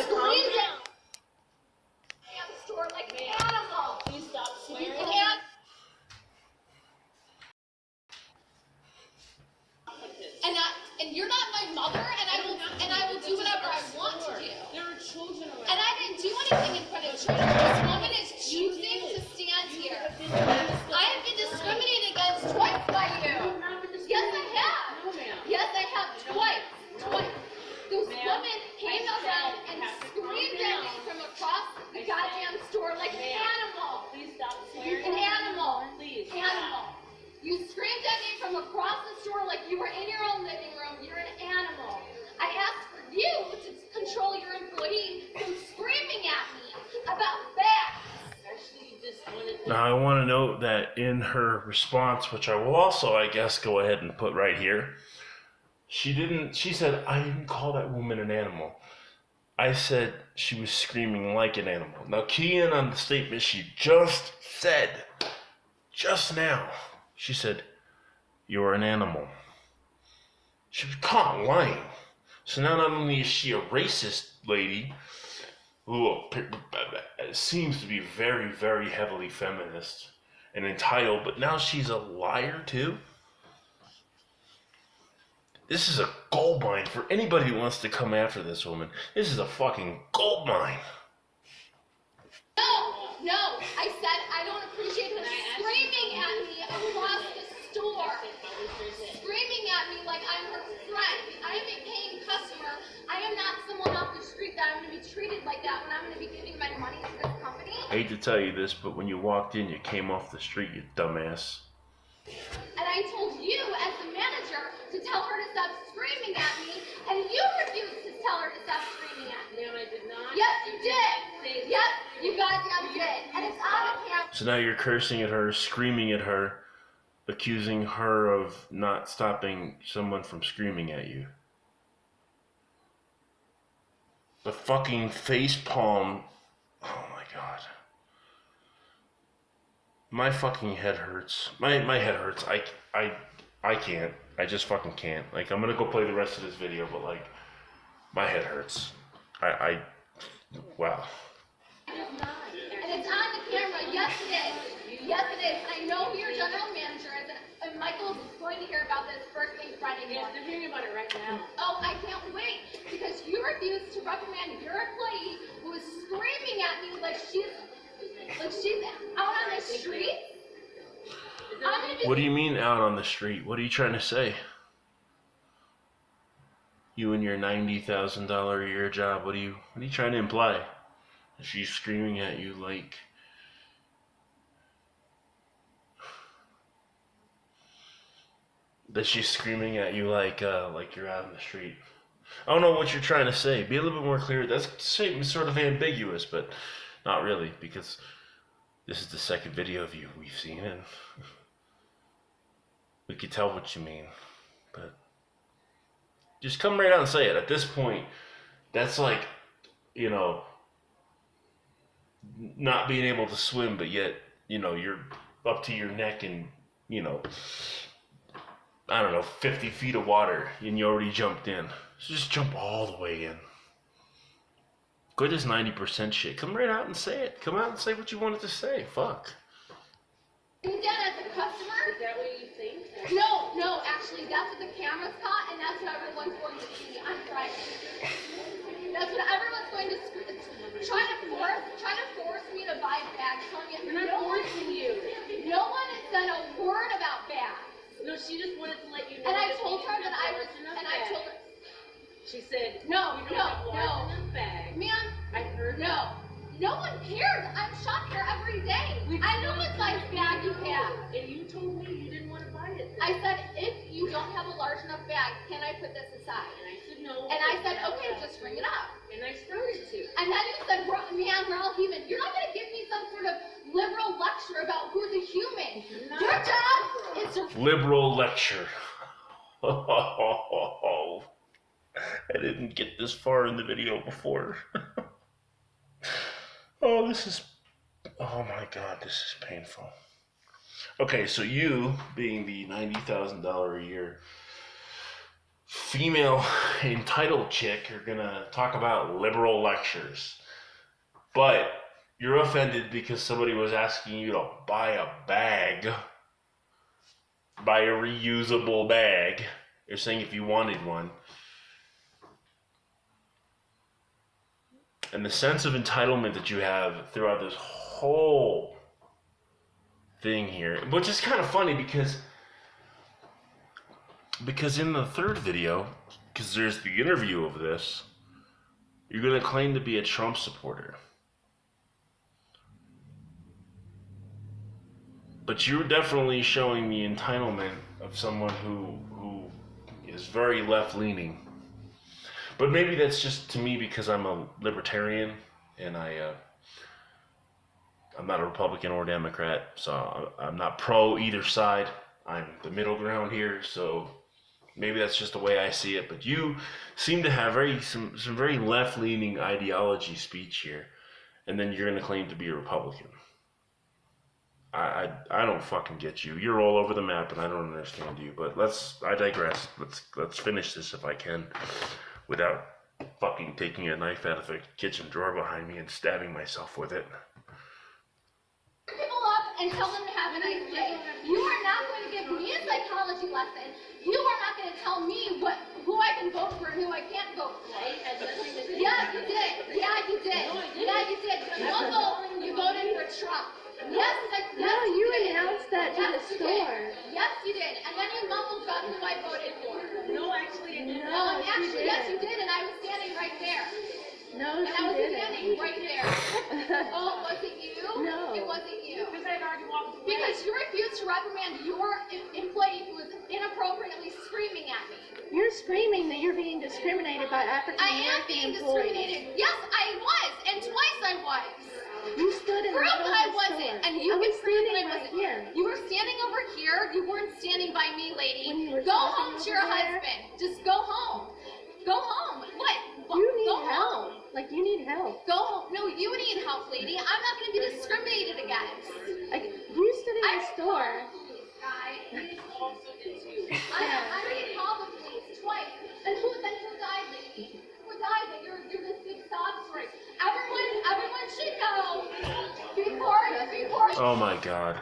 screamed at the store like an animal. Please stop swearing. And you're not my mother, and I will do whatever I want to do. There are children around. And I didn't do anything in front of children. This woman is choosing to stand here. I have been discriminated against twice by you. Yes, I have. No, ma'am. Yes, I have twice. This woman came around and screamed at me from across the goddamn store like an animal. Please stop swearing. An animal. Please. Animal. You screamed at me from across the store like you were in your own living room. You're an animal. I asked for you to control your employee from screaming at me about bags. Actually, you just wanted to... Now I want to note that in her response, which I will also, I guess, go ahead and put right here, she said, I didn't call that woman an animal. I said she was screaming like an animal. Now key in on the statement she just said, just now. She said, you're an animal. She was caught lying. So now not only is she a racist lady, who seems to be very, very heavily feminist and entitled, but now she's a liar too? This is a gold mine for anybody who wants to come after this woman. This is a fucking gold mine. No, I said I don't appreciate her screaming at me across the store. Screaming at me like I'm her friend. I am a paying customer. I am not someone off the street that I'm going to be treated like that when I'm going to be giving my money to this company. I hate to tell you this, but when you walked in, you came off the street, you dumbass. And I told you as the manager to tell her to stop screaming at me, and you refused to tell her to stop screaming at me. No, I did not. Yes, you did. Yes, you goddamn did. And it's on camera. So now you're cursing at her, screaming at her, accusing her of not stopping someone from screaming at you. The fucking face palm. Oh my god. My fucking head hurts. My head hurts. I can't. I just fucking can't. Like, I'm gonna go play the rest of this video, but like, my head hurts. Wow. And it's on the camera. Yes, it is. Yes, it is. And I know who your general manager is, and Michael's going to hear about this first thing Friday Yes, morning. they're hearing about it right now. Oh, I can't wait, because you refused to reprimand your employee who was screaming at me like she's out on the street. I'm gonna be What do you mean out on the street? What are you trying to say? You and your $90,000 a year job, what are you trying to imply? She's screaming at you like... That she's screaming at you like you're out in the street. I don't know what you're trying to say. Be a little bit more clear. That's sort of ambiguous, but not really, because this is the second video of you we've seen, and we could tell what you mean. But just come right out and say it. At this point, that's like, you know, not being able to swim, but yet, you know, you're up to your neck in, you know, I don't know, 50 feet of water, and you already jumped in. So just jump all the way in. Quit this 90% shit. Come right out and say it. Come out and say what you wanted to say. Fuck. down as a customer. Is that what you think? No, actually, that's what the camera's caught, and that's what everyone's going to see on Friday. That's what everyone's going to trying to force me to buy bags, telling me We're not forcing you. no one has said a word about bags. No, she just wanted to let you know. And I told her that I was, and I told her, She said, no, you don't have large enough bags. ma'am, I heard no. No one cares. I'm shopped here every day. I know what size bag you have. And you told me you didn't want to buy it. I said, if you don't have a large enough bag, can I put this aside? And I said no. And I said, okay, just bring it up. And I started to. And then you said, ma'am, we're all human. You're not going to give me some sort of liberal lecture about who's a human. Your job is to... Liberal lecture. I didn't get this far in the video before. Oh my God, this is painful. Okay, so you, being the $90,000 a year female entitled chick are gonna talk about liberal lectures. But you're offended because somebody was asking you to buy a bag, buy a reusable bag. You're saying if you wanted one. And the sense of entitlement that you have throughout this whole thing here, which is kind of funny because in the third video, because there's the interview of this, you're going to claim to be a Trump supporter. But you're definitely showing the entitlement of someone who is very left-leaning. But maybe that's just to me because I'm a libertarian and I'm not a Republican or Democrat, so I'm not pro either side. I'm the middle ground here, so maybe that's just the way I see it. But you seem to have some very left-leaning ideology speech here, and then you're going to claim to be a Republican. I don't fucking get you. You're all over the map, and I don't understand you. But I digress. Let's finish this if I can, without fucking taking a knife out of the kitchen drawer behind me and stabbing myself with it. People up and tell them to have a nice day. You are not going to give me a psychology lesson. You are not going to tell me who I can vote for and who I can't vote for. Yeah, you did. Yeah, you did. Yeah, you did. You voted for Trump. Yes, No, you did. announced that to the Yes, you store. did. Yes, you did. And then you mumbled about who I voted for. No, actually, I didn't. No, actually, yes, you did. And I was standing right there. No, And she I was didn't. standing right there. Oh, was it you? No. It wasn't you. Because I'd already walked away. Because you refused to reprimand your employee who was inappropriately screaming at me. You're screaming that you're being discriminated by African I am being American employees. discriminated. Yes, I was. And twice I was. You stood in the Prove middle I of the wasn't. store. And you I can was prove that I standing right wasn't. here. You were standing over here. You weren't standing by me, lady. When you were Go talking home to your over there? husband. Just go home. Go home. What? You need go help. home. Like, you need help. Go home. No, you need help, lady. I'm not going to be discriminated against. Like, you stood in the store. I need to call the police twice. And who died, lady? Who died? That you're this big sob story. Everyone should know. Before. Oh my god.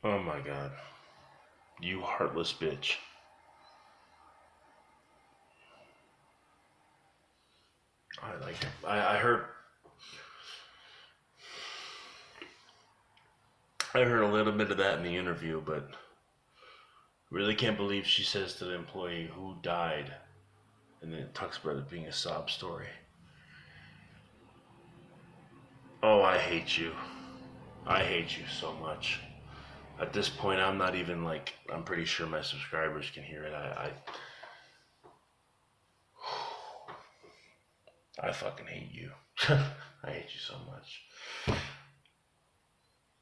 Oh my god. You heartless bitch. I heard a little bit of that in the interview, but really can't believe she says to the employee who died, and then it talks about it being a sob story. Oh, I hate you. I hate you so much. At this point, I'm not even like, I'm pretty sure my subscribers can hear it. I fucking hate you. I hate you so much.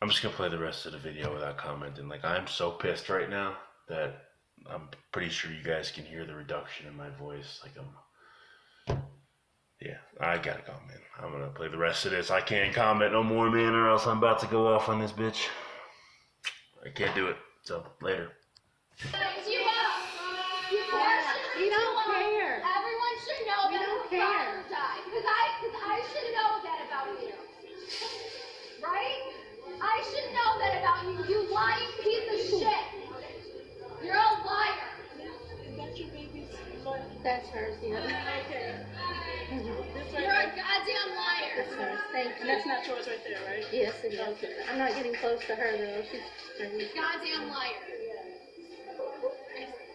I'm just gonna play the rest of the video without commenting. Like, I'm so pissed right now that I'm pretty sure you guys can hear the reduction in my voice. Like, yeah, I gotta go, man. I'm gonna play the rest of this. I can't comment no more, man, or else I'm about to go off on this bitch. I can't do it. So, later. We don't care. Everyone should know We that don't her care. father died. Because I should know that about you. Right? I should know that about you. You lying piece of shit. You're a liar. That's your baby's blood. That's hers, yeah. Okay. You're a goddamn liar. That's hers. Thank you. And that's not yours right there, right? Yes, it is. I'm not getting close to her, though. She's crazy. Goddamn liar.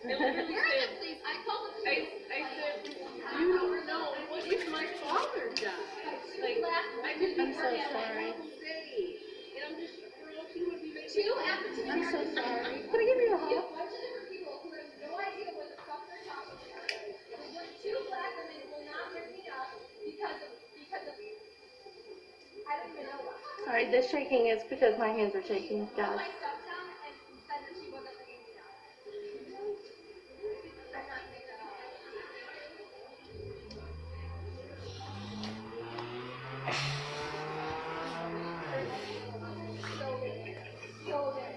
It Where literally is said, it, please? I called the police. I said, you don't know what if my father died. Like, I could be I'm so working on sorry. all day. And I'm just, girl, she would be making Two African I'm so American sorry. people. Can I give you a A hug? bunch of different people who have no idea what the fuck they're talking about. The two black women will not pick me up because of I don't even know why. Sorry, the shaking is because my hands are shaking, Put guys. my stuff down and said that she wasn't picking me up. I'm not saying that out loud. So big. So big.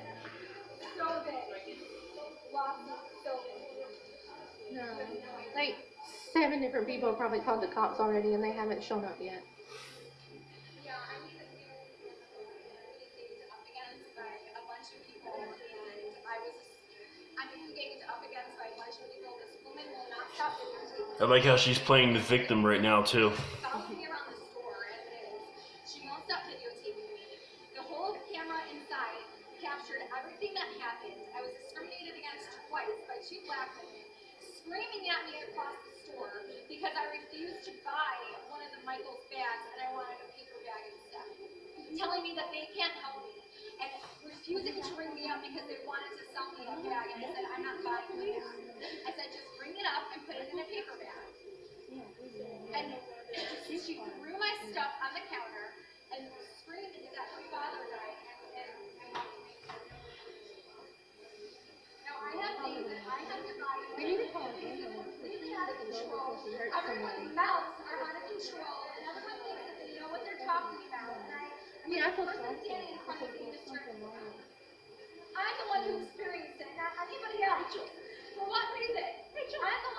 So big. 7 different people have probably called the cops already, and they haven't shown up yet. Yeah, I'm even ganged up against by a bunch of people, and I'm being ganged up against by a bunch of people. This woman will not stop videotaping. I like how she's playing the victim right now too. Follows me around the store as it is. She won't stop videotaping me. The whole camera inside captured everything that happened. I was discriminated against twice by 2 black women, screaming at me across the store because I refused to buy one of the Michaels bags and I wanted a paper bag instead. Telling me that they can't help me and refusing to ring me up because they wanted to sell me a bag, and I said, I'm not buying the bag. I said, just bring it up and put it in a paper bag. And she threw my stuff on the counter and screamed that her father died. Now I have things that I have divided. We need to call an Things are ambulance. completely out of control. She hurt somebody. Everyone's mouths are out of control, and everyone thinks that they know what they're talking about. And Yeah, I feel the person sorry. standing in front of me There's is something wrong with it. I'm the one who experienced it, not anybody else. For what reason? I'm the